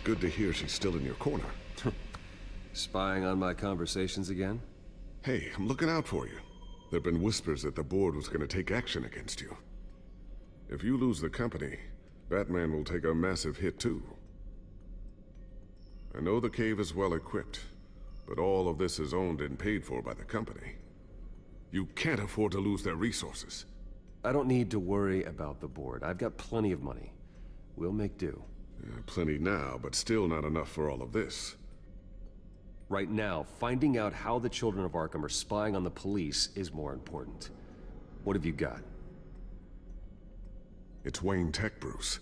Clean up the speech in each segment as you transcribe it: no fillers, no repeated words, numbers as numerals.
good to hear she's still in your corner. Spying on my conversations again? Hey, I'm looking out for you. There've been whispers that the board was going to take action against you. If you lose the company, Batman will take a massive hit too. I know the cave is well equipped, but all of this is owned and paid for by the company. You can't afford to lose their resources. I don't need to worry about the board. I've got plenty of money. We'll make do. Plenty now, but still not enough for all of this. Right now, finding out how the children of Arkham are spying on the police is more important. What have you got? It's Wayne Tech, Bruce.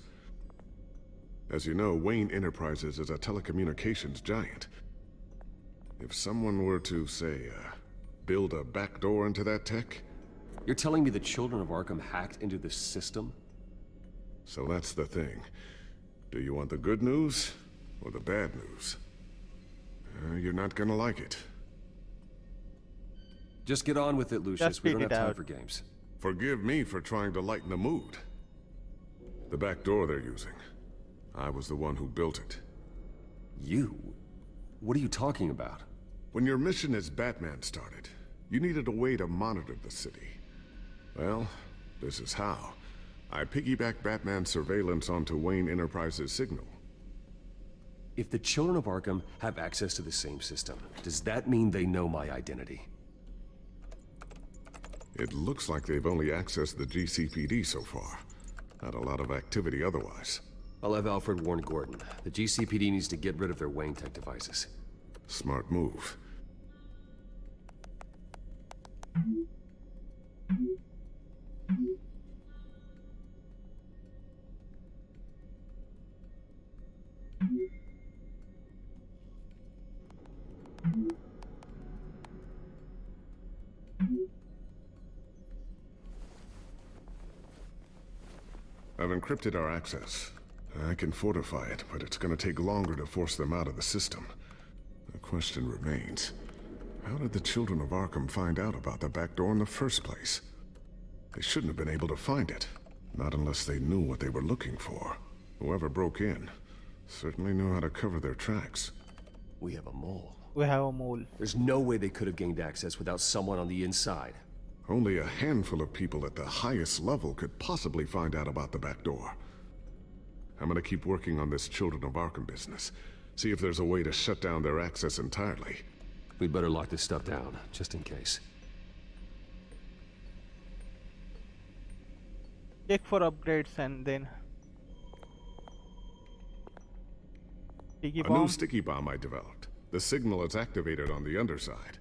As you know, Wayne Enterprises is a telecommunications giant. If someone were to, say, build a backdoor into that tech... You're telling me the children of Arkham hacked into this system? So that's the thing. Do you want the good news or the bad news? You're not gonna like it. Just get on with it, Lucius. We don't have time for games. Forgive me for trying to lighten the mood. The back door they're using. I was the one who built it. You? What are you talking about? When your mission as Batman started, you needed a way to monitor the city. Well, this is how. I piggybacked Batman's surveillance onto Wayne Enterprises' signal. If the children of Arkham have access to the same system, does that mean they know my identity? It looks like they've only accessed the GCPD so far. Not a lot of activity otherwise. I'll have Alfred warn Gordon. The GCPD needs to get rid of their Wayne Tech devices. Smart move. I've encrypted our access. I can fortify it, but it's gonna take longer to force them out of the system. The question remains, how did the children of Arkham find out about the back door in the first place? They shouldn't have been able to find it. Not unless they knew what they were looking for. Whoever broke in certainly knew how to cover their tracks. We have a mole. We have a mole. There's no way they could have gained access without someone on the inside. Only a handful of people at the highest level could possibly find out about the back door. I'm gonna keep working on this Children of Arkham business. See if there's a way to shut down their access entirely. We'd better lock this stuff down, just in case. Check for upgrades and then... Sticky bomb. A new sticky bomb I developed. The signal is activated on the underside.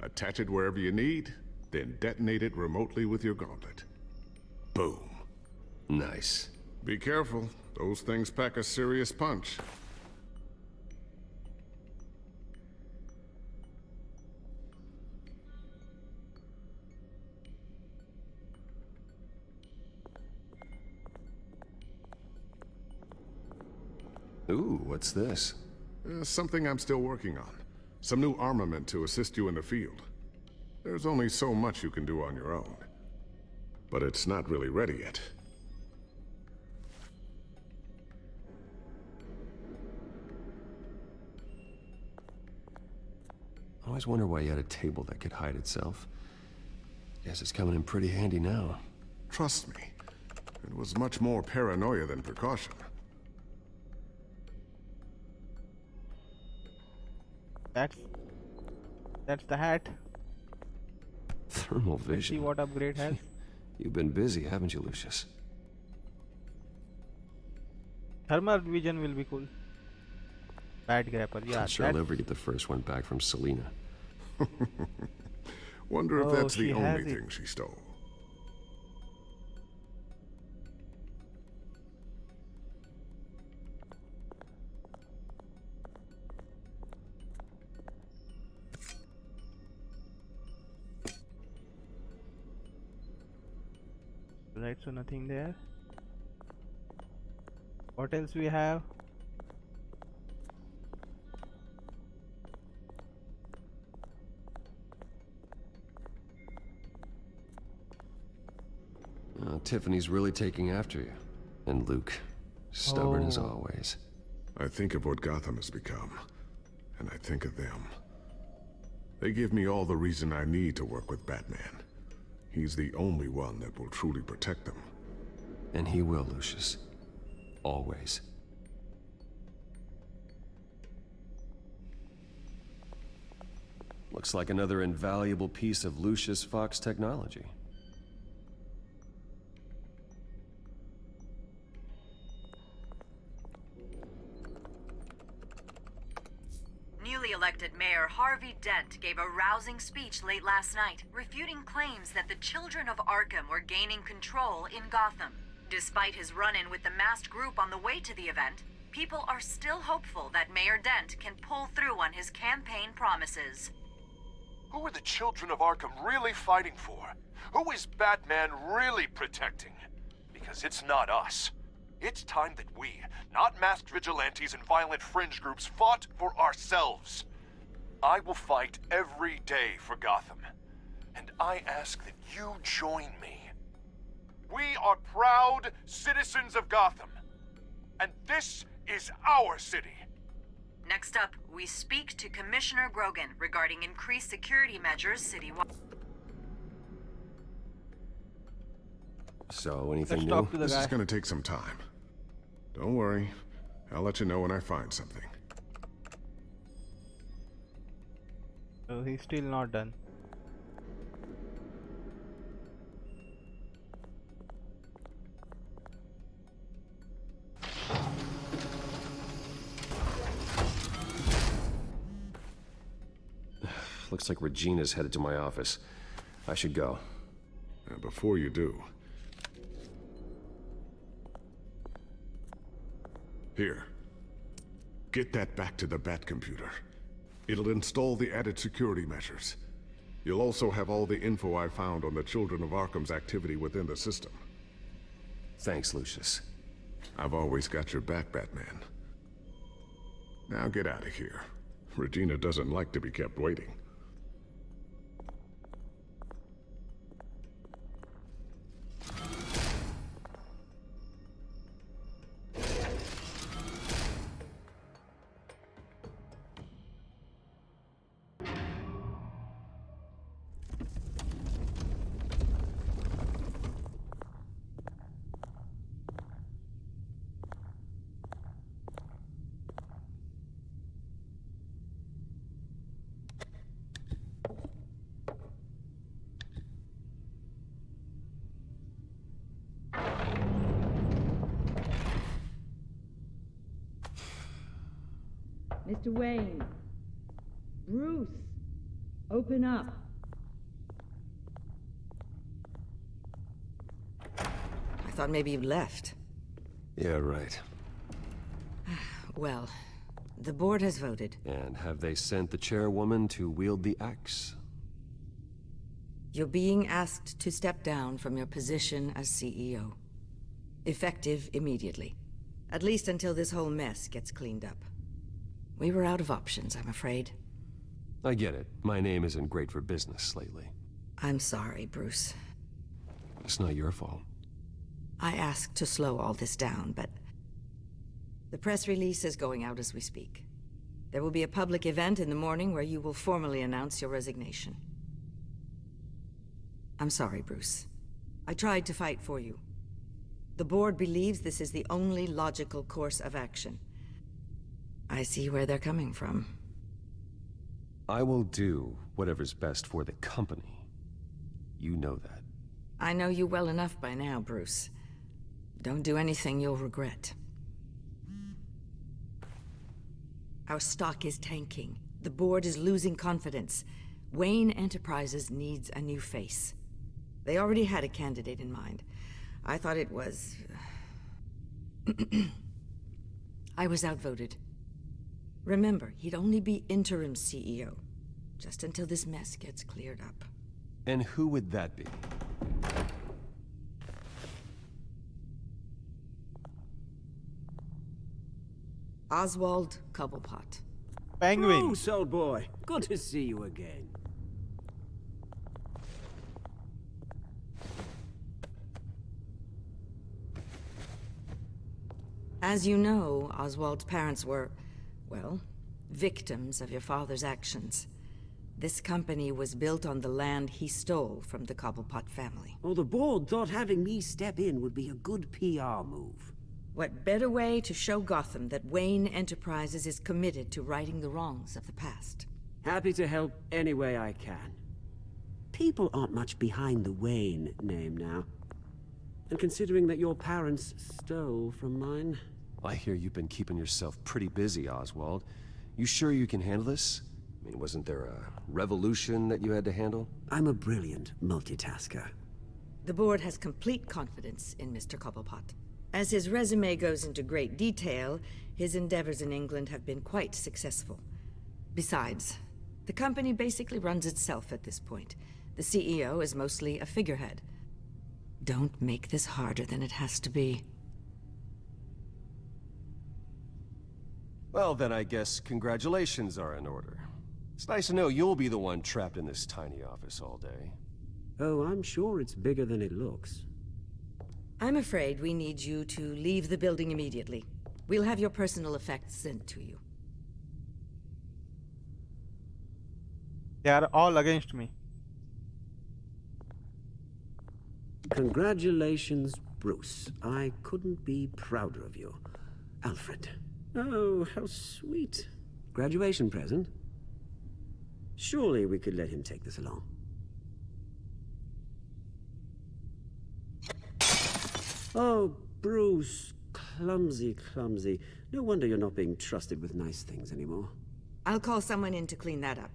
Attach it wherever you need, then detonate it remotely with your gauntlet. Boom. Nice. Be careful. Those things pack a serious punch. Ooh, what's this? Something I'm still working on. Some new armament to assist you in the field. There's only so much you can do on your own. But it's not really ready yet. I always wonder why you had a table that could hide itself. Guess it's coming in pretty handy now. Trust me, it was much more paranoia than precaution. That's the hat. Thermal See vision. what upgrade has. You've been busy, haven't you, Lucius? Thermal vision will be cool. Bad grapple, yeah. I'm sure I'll never get the first one back from Selina. Wonder if Oh, that's the she only has it. thing she stole. Right, so nothing there. What else we have? Tiffany's really taking after you. And Luke, stubborn as Oh. always. I think of what Gotham has become, and I think of them. They give me all the reason I need to work with Batman. He's the only one that will truly protect them. And he will, Lucius. Always. Looks like another invaluable piece of Lucius Fox technology. Newly elected Mayor Harvey Dent gave a rousing speech late last night, refuting claims that the children of Arkham were gaining control in Gotham. Despite his run-in with the masked group on the way to the event, people are still hopeful that Mayor Dent can pull through on his campaign promises. Who are the children of Arkham really fighting for? Who is Batman really protecting? Because it's not us. It's time that we, not masked vigilantes and violent fringe groups, fought for ourselves. I will fight every day for Gotham. And I ask that you join me. We are proud citizens of Gotham. And this is our city. Next up, we speak to Commissioner Grogan regarding increased security measures citywide. So, anything Let's new? talk to the This guy. is gonna take some time. Don't worry. I'll let you know when I find something. So he's still not done. Looks like Regina's headed to my office. I should go. And before you do... Here. Get that back to the Bat computer. It'll install the added security measures. You'll also have all the info I found on the Children of Arkham's activity within the system. Thanks, Lucius. I've always got your back, Batman. Now get out of here. Regina doesn't like to be kept waiting. Mr. Wayne. Bruce. Open up. I thought maybe you'd left. Yeah, right. Well, the board has voted. And have they sent the chairwoman to wield the axe? You're being asked to step down from your position as CEO. Effective immediately. At least until this whole mess gets cleaned up. We were out of options, I'm afraid. I get it. My name isn't great for business lately. I'm sorry, Bruce. It's not your fault. I asked to slow all this down, but... the press release is going out as we speak. There will be a public event in the morning where you will formally announce your resignation. I'm sorry, Bruce. I tried to fight for you. The board believes this is the only logical course of action. I see where they're coming from. I will do whatever's best for the company. You know that. I know you well enough by now, Bruce. Don't do anything you'll regret. Our stock is tanking. The board is losing confidence. Wayne Enterprises needs a new face. They already had a candidate in mind. I thought it was... I was outvoted. Remember, he'd only be interim CEO, just until this mess gets cleared up. And who would that be? Oswald Cobblepot. Penguin. Bruce, old boy. Good to see you again. As you know, Oswald's parents were, well, victims of your father's actions. This company was built on the land he stole from the Cobblepot family. Oh, the board thought having me step in would be a good PR move. What better way to show Gotham that Wayne Enterprises is committed to righting the wrongs of the past? Happy to help any way I can. People aren't much behind the Wayne name now. And considering that your parents stole from mine... I hear you've been keeping yourself pretty busy, Oswald. You sure you can handle this? I mean, wasn't there a revolution that you had to handle? I'm a brilliant multitasker. The board has complete confidence in Mr. Cobblepot. As his resume goes into great detail, his endeavors in England have been quite successful. Besides, the company basically runs itself at this point. The CEO is mostly a figurehead. Don't make this harder than it has to be. Well, then I guess congratulations are in order. It's nice to know you'll be the one trapped in this tiny office all day. Oh, I'm sure it's bigger than it looks. I'm afraid we need you to leave the building immediately. We'll have your personal effects sent to you. They are all against me. Congratulations, Bruce. I couldn't be prouder of you. Alfred. Oh, how sweet. Graduation present? Surely we could let him take this along. Oh, Bruce. Clumsy, clumsy. No wonder you're not being trusted with nice things anymore. I'll call someone in to clean that up.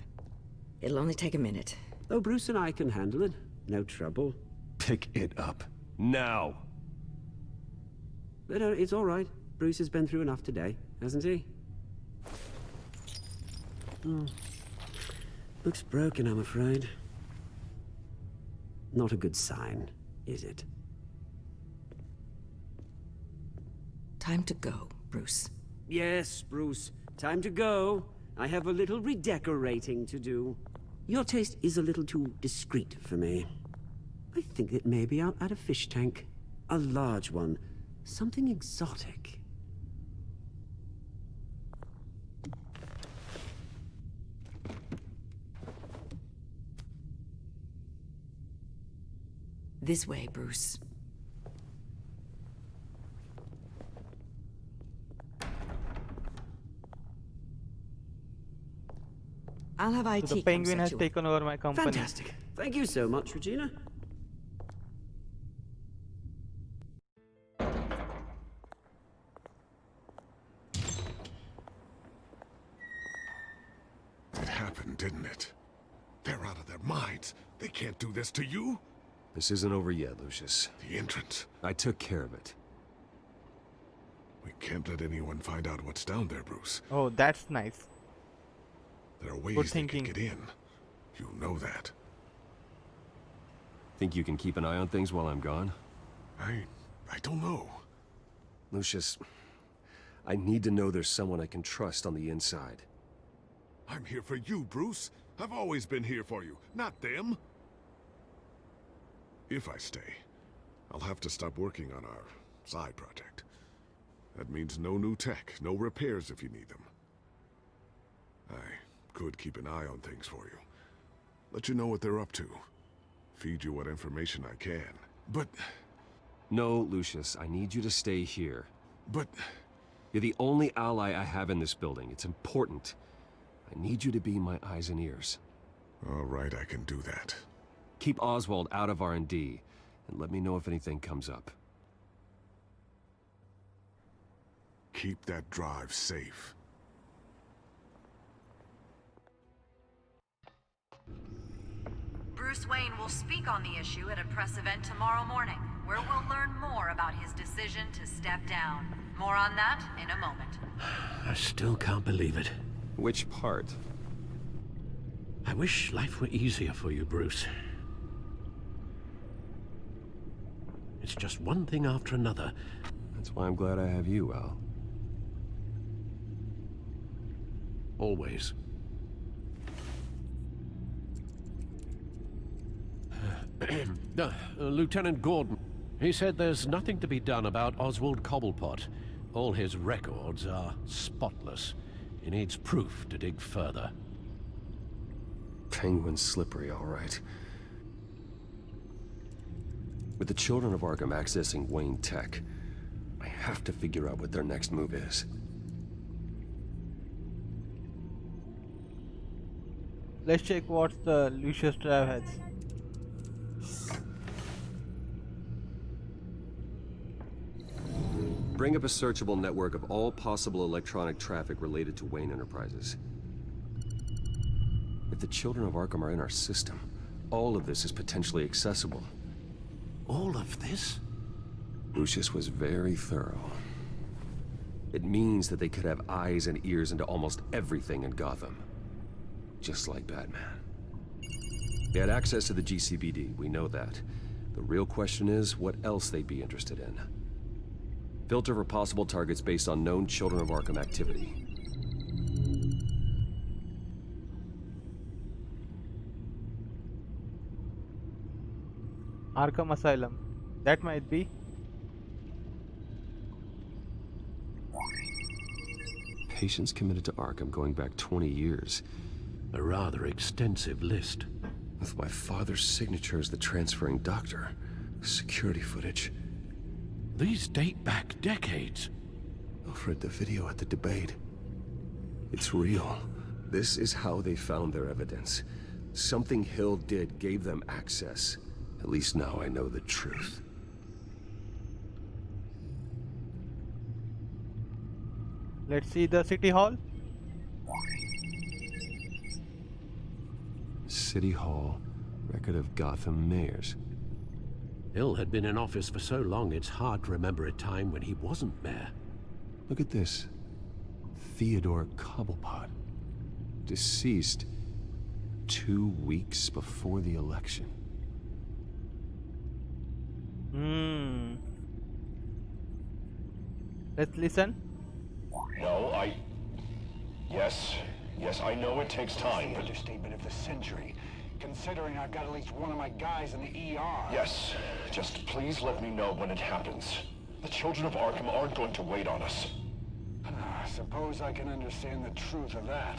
It'll only take a minute. Oh, Bruce and I can handle it. No trouble. Pick it up. Now! But it's all right. Bruce has been through enough today, hasn't he? Looks broken, I'm afraid. Not a good sign, is it? Time to go, Bruce. Yes, Bruce. Time to go. I have a little redecorating to do. Your taste is a little too discreet for me. I think that maybe I'll add a fish tank. A large one. Something exotic. This way, Bruce. I'll have IT So the come penguin set has you up. taken over my company. Fantastic. Thank you so much, Regina. It happened, didn't it? They're out of their minds. They can't do this to you. This isn't over yet, Lucius. The entrance. I took care of it. We can't let anyone find out what's down there, Bruce. Oh, that's nice. There are ways Good they can thinking. get in. You know that. Think you can keep an eye on things while I'm gone? I don't know. Lucius, I need to know there's someone I can trust on the inside. I'm here for you, Bruce. I've always been here for you, not them. If I stay, I'll have to stop working on our side project. That means no new tech, no repairs if you need them. I could keep an eye on things for you. Let you know what they're up to. Feed you what information I can. But... No, Lucius, I need you to stay here. But... You're the only ally I have in this building. It's important. I need you to be my eyes and ears. All right, I can do that. Keep Oswald out of R&D, and let me know if anything comes up. Keep that drive safe. Bruce Wayne will speak on the issue at a press event tomorrow morning, where we'll learn more about his decision to step down. More on that in a moment. I still can't believe it. Which part? I wish life were easier for you, Bruce. It's just one thing after another. That's why I'm glad I have you, Al. Always. Lieutenant Gordon, he said there's nothing to be done about Oswald Cobblepot. All his records are spotless. He needs proof to dig further. Penguin's slippery, all right. With the children of Arkham accessing Wayne Tech, I have to figure out what their next move is. Let's check what the Lucius drive has. Bring up a searchable network of all possible electronic traffic related to Wayne Enterprises. If the children of Arkham are in our system, all of this is potentially accessible. All of this? Lucius was very thorough. It means that they could have eyes and ears into almost everything in Gotham. Just like Batman. They had access to the GCPD, we know that. The real question is, what else they'd be interested in. Filter for possible targets based on known Children of Arkham activity. Arkham Asylum. That might be. Patients committed to Arkham going back 20 years. A rather extensive list. With my father's signature as the transferring doctor. Security footage. These date back decades. Alfred, the video at the debate. It's real. This is how they found their evidence. Something Hill did gave them access. At least now I know the truth. Let's see the City Hall. City Hall. Record of Gotham mayors. Hill had been in office for so long it's hard to remember a time when he wasn't mayor. Look at this. Theodore Cobblepot. Deceased 2 weeks before the election. Let's listen. No, Yes, I know it takes time, The but... understatement of the century, considering I've got at least one of my guys in the ER. Yes, just please let me know when it happens. The children of Arkham aren't going to wait on us. Suppose I can understand the truth of that.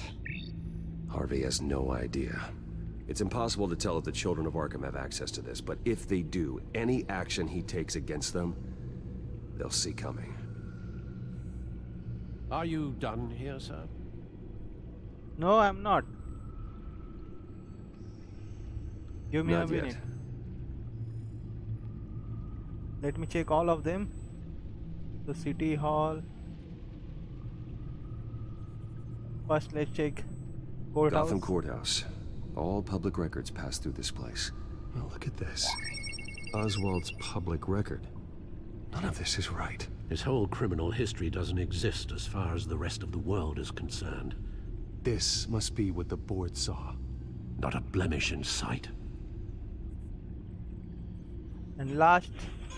Harvey has no idea. It's impossible to tell if the children of Arkham have access to this, but if they do, any action he takes against them, they'll see coming. Are you done here, sir? No, I'm not. Give me Not a yet. minute. Let me check all of them. The City Hall. First, let's check Courthouse. Gotham Courthouse. All public records pass through this place. Oh, look at this. Oswald's public record. None of this is right. His whole criminal history doesn't exist as far as the rest of the world is concerned. This must be what the board saw. Not a blemish in sight. And last,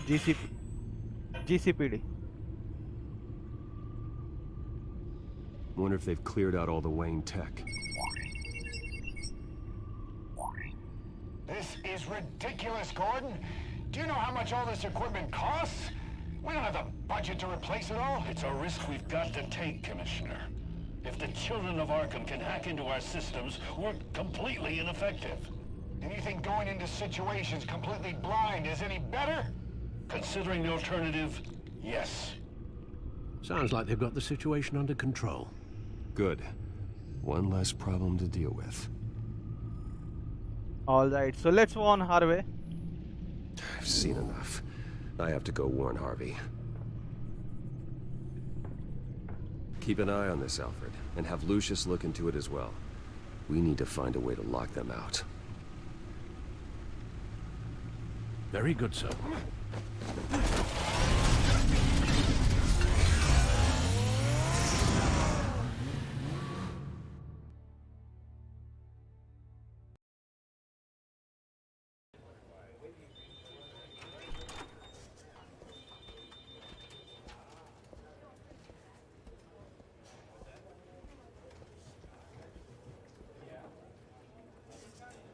GCPD. Wonder if they've cleared out all the Wayne tech. This is ridiculous, Gordon. Do you know how much all this equipment costs? We don't have the budget to replace it all. It's a risk we've got to take, Commissioner. If the children of Arkham can hack into our systems, we're completely ineffective. And you think going into situations completely blind is any better? Considering the alternative, yes. Sounds like they've got the situation under control. Good. One less problem to deal with. Alright, so let's warn Harvey. I've seen enough. I have to go warn Harvey. Keep an eye on this, Alfred, and have Lucius look into it as well. We need to find a way to lock them out. Very good, sir.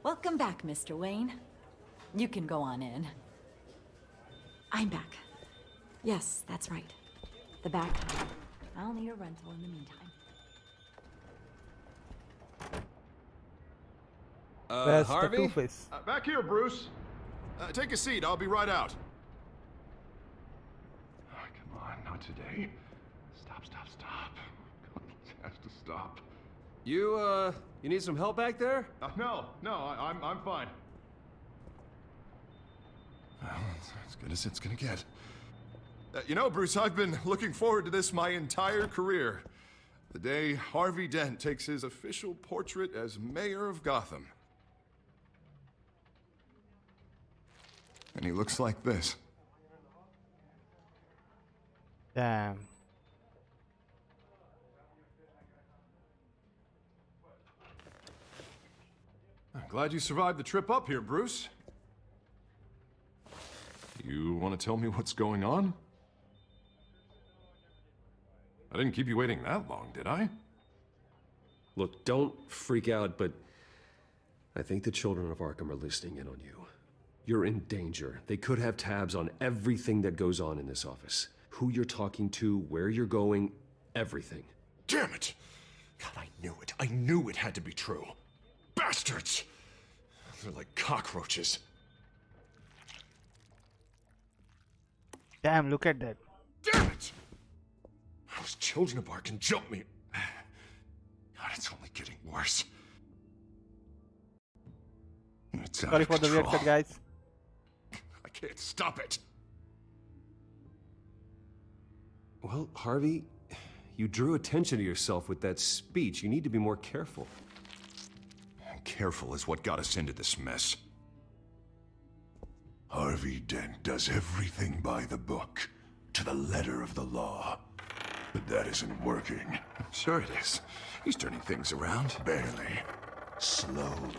Welcome back, Mr. Wayne. You can go on in. I'm back. Yes, that's right. The back. I'll need a rental in the meantime. Where's the Harvey? Two-Face? Back here, Bruce. Take a seat. I'll be right out. Oh, come on, not today. Stop. God, it has to stop. You need some help back there? No, I'm fine. Well, it's as good as it's gonna get. You know, Bruce, I've been looking forward to this my entire career. The day Harvey Dent takes his official portrait as mayor of Gotham. And he looks like this. Damn. I'm glad you survived the trip up here, Bruce. You want to tell me what's going on? I didn't keep you waiting that long, did I? Look, don't freak out, but I think the children of Arkham are listening in on you. You're in danger. They could have tabs on everything that goes on in this office. Who you're talking to, where you're going, everything. Damn it! God, I knew it. I knew it had to be true. Bastards! They're like cockroaches. Damn, look at that. Damn it! Those children of Arkham jumped me. God, it's only getting worse. It's out Sorry of for the weird control. cut, guys. I can't stop it. Well, Harvey, you drew attention to yourself with that speech. You need to be more careful. Careful is what got us into this mess. Harvey Dent does everything by the book, to the letter of the law. But that isn't working. Sure it is. He's turning things around. Barely. Slowly.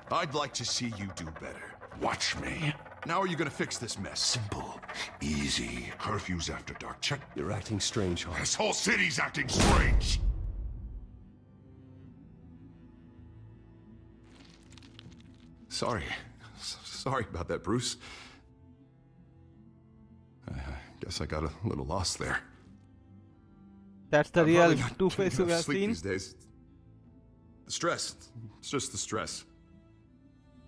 I'd like to see you do better. Watch me. Now are you gonna fix this mess? Simple. Easy. Curfews after dark. Check. You're acting strange, Harvey. This whole city's acting strange. Sorry about that, Bruce. I guess I got a little lost there. That's the I'm real probably not Two-Face getting we enough have sleep seen. these days. The stress. It's just the stress.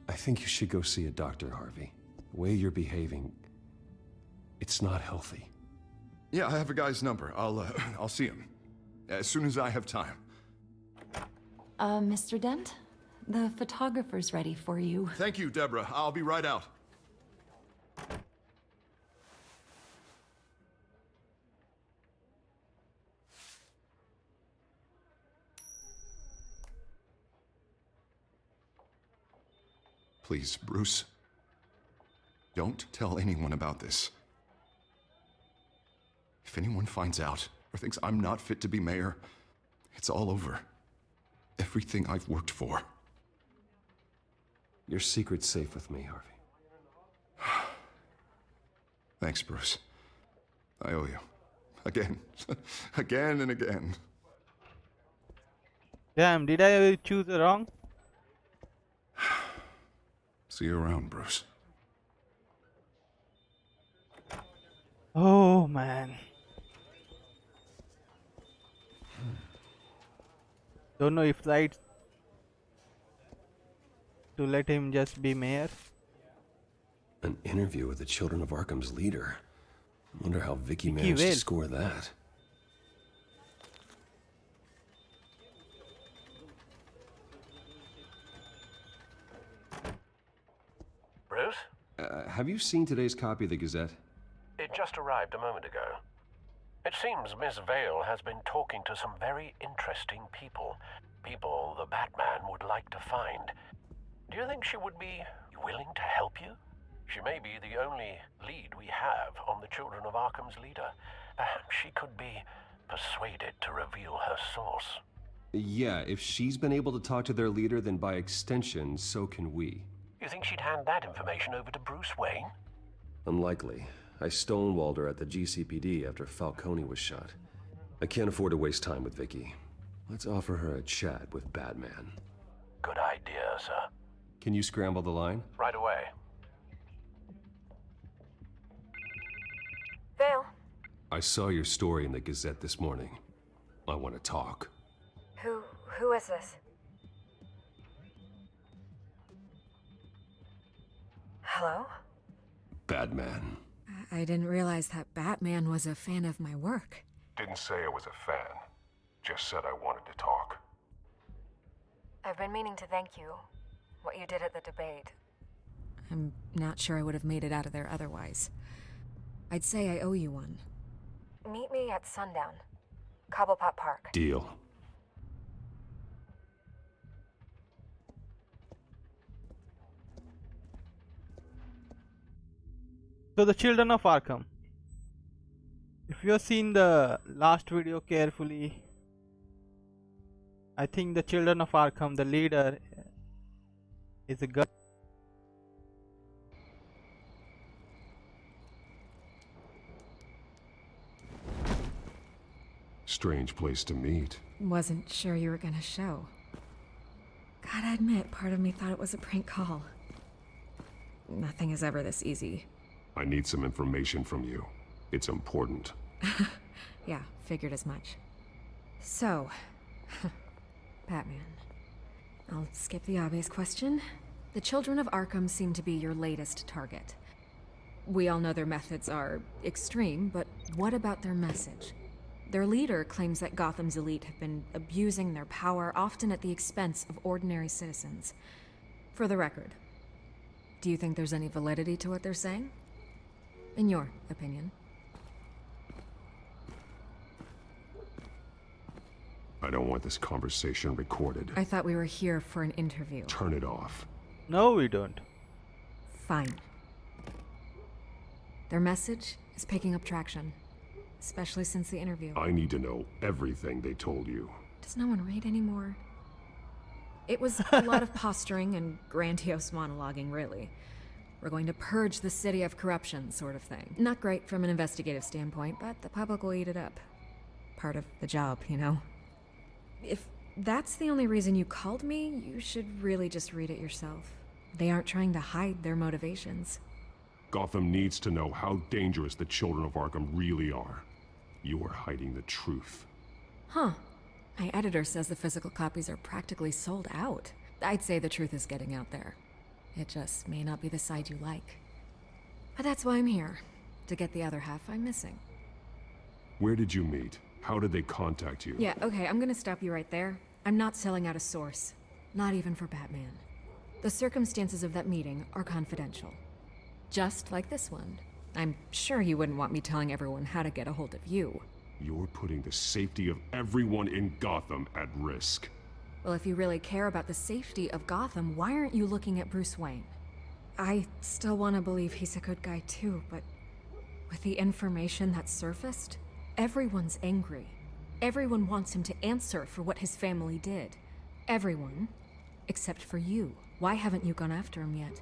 I think you should go see a doctor, Harvey. The way you're behaving, it's not healthy. Yeah, I have a guy's number. I'll see him as soon as I have time. Mr. Dent? The photographer's ready for you. Thank you, Deborah. I'll be right out. Please, Bruce. Don't tell anyone about this. If anyone finds out or thinks I'm not fit to be mayor, it's all over. Everything I've worked for. Your secret's safe with me, Harvey. Thanks, Bruce. I owe you. Again. Again and again. Damn, did I choose the wrong? See you around, Bruce. Oh man. Don't know if right to let him just be mayor. An interview with the Children of Arkham's leader. I wonder how Vicky managed to score that. Bruce? Have you seen today's copy of the Gazette? It just arrived a moment ago. It seems Miss Vale has been talking to some very interesting people. People the Batman would like to find. Do you think she would be willing to help you? She may be the only lead we have on the Children of Arkham's leader. Perhaps she could be persuaded to reveal her source. Yeah, if she's been able to talk to their leader, then by extension, so can we. You think she'd hand that information over to Bruce Wayne? Unlikely. I stonewalled her at the GCPD after Falcone was shot. I can't afford to waste time with Vicky. Let's offer her a chat with Batman. Good idea, sir. Can you scramble the line? Right away. Vale, I saw your story in the Gazette this morning. I want to talk. Who is this? Hello? Batman. I didn't realize that Batman was a fan of my work. Didn't say I was a fan. Just said I wanted to talk. I've been meaning to thank you. What you did at the debate. I'm not sure I would have made it out of there otherwise. I'd say I owe you one. Meet me at sundown. Cobblepot Park. Deal. So the children of Arkham. If you have seen the last video carefully, I think the children of Arkham, the leader is a girl. Strange place to meet. Wasn't sure you were gonna show. Gotta admit, part of me thought it was a prank call. Nothing is ever this easy. I need some information from you. It's important. Yeah, figured as much. So, Batman. I'll skip the obvious question. The children of Arkham seem to be your latest target. We all know their methods are extreme, but what about their message? Their leader claims that Gotham's elite have been abusing their power, often at the expense of ordinary citizens. For the record, do you think there's any validity to what they're saying? In your opinion? I don't want this conversation recorded. I thought we were here for an interview. Turn it off. No, we don't. Fine. Their message is picking up traction, especially since the interview. I need to know everything they told you. Does no one read anymore? It was a lot of posturing and grandiose monologuing, really. We're going to purge the city of corruption, sort of thing. Not great from an investigative standpoint, but the public will eat it up. Part of the job, you know? If that's the only reason you called me, you should really just read it yourself. They aren't trying to hide their motivations. Gotham needs to know how dangerous the children of Arkham really are. You are hiding the truth. Huh. My editor says the physical copies are practically sold out. I'd say the truth is getting out there. It just may not be the side you like. But that's why I'm here. To get the other half I'm missing. Where did you meet? How did they contact you? Yeah, okay, I'm gonna stop you right there. I'm not selling out a source. Not even for Batman. The circumstances of that meeting are confidential. Just like this one. I'm sure you wouldn't want me telling everyone how to get a hold of you. You're putting the safety of everyone in Gotham at risk. Well, if you really care about the safety of Gotham, why aren't you looking at Bruce Wayne? I still want to believe he's a good guy too, but with the information that surfaced, everyone's angry. Everyone wants him to answer for what his family did. Everyone, except for you. Why haven't you gone after him yet?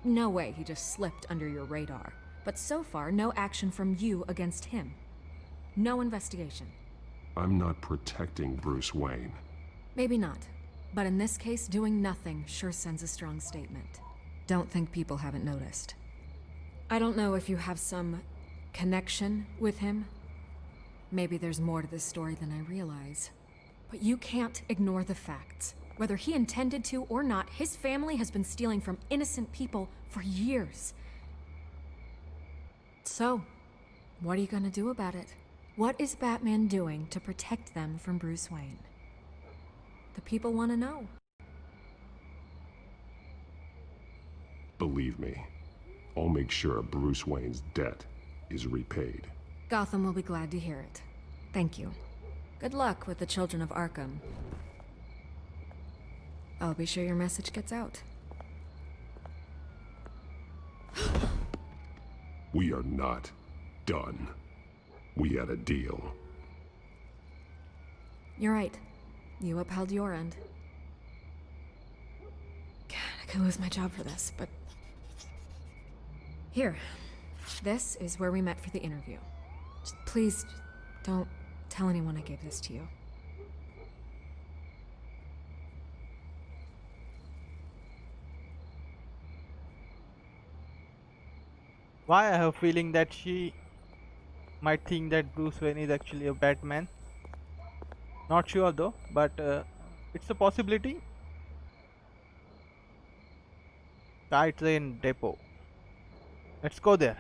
No way he just slipped under your radar. But so far, no action from you against him. No investigation. I'm not protecting Bruce Wayne. Maybe not. But in this case, doing nothing sure sends a strong statement. Don't think people haven't noticed. I don't know if you have some connection with him. Maybe there's more to this story than I realize. But you can't ignore the facts. Whether he intended to or not, his family has been stealing from innocent people for years. So, what are you gonna do about it? What is Batman doing to protect them from Bruce Wayne? The people want to know. Believe me, I'll make sure Bruce Wayne's debt is repaid. Gotham will be glad to hear it. Thank you. Good luck with the children of Arkham. I'll be sure your message gets out. We are not done. We had a deal. You're right. You upheld your end. God, I could lose my job for this, but... Here. This is where we met for the interview. Just please, don't tell anyone I gave this to you. Why I have a feeling that she might think that Bruce Wayne is actually a Batman. Not sure though, but it's a possibility. Tight Train Depot. Let's go there.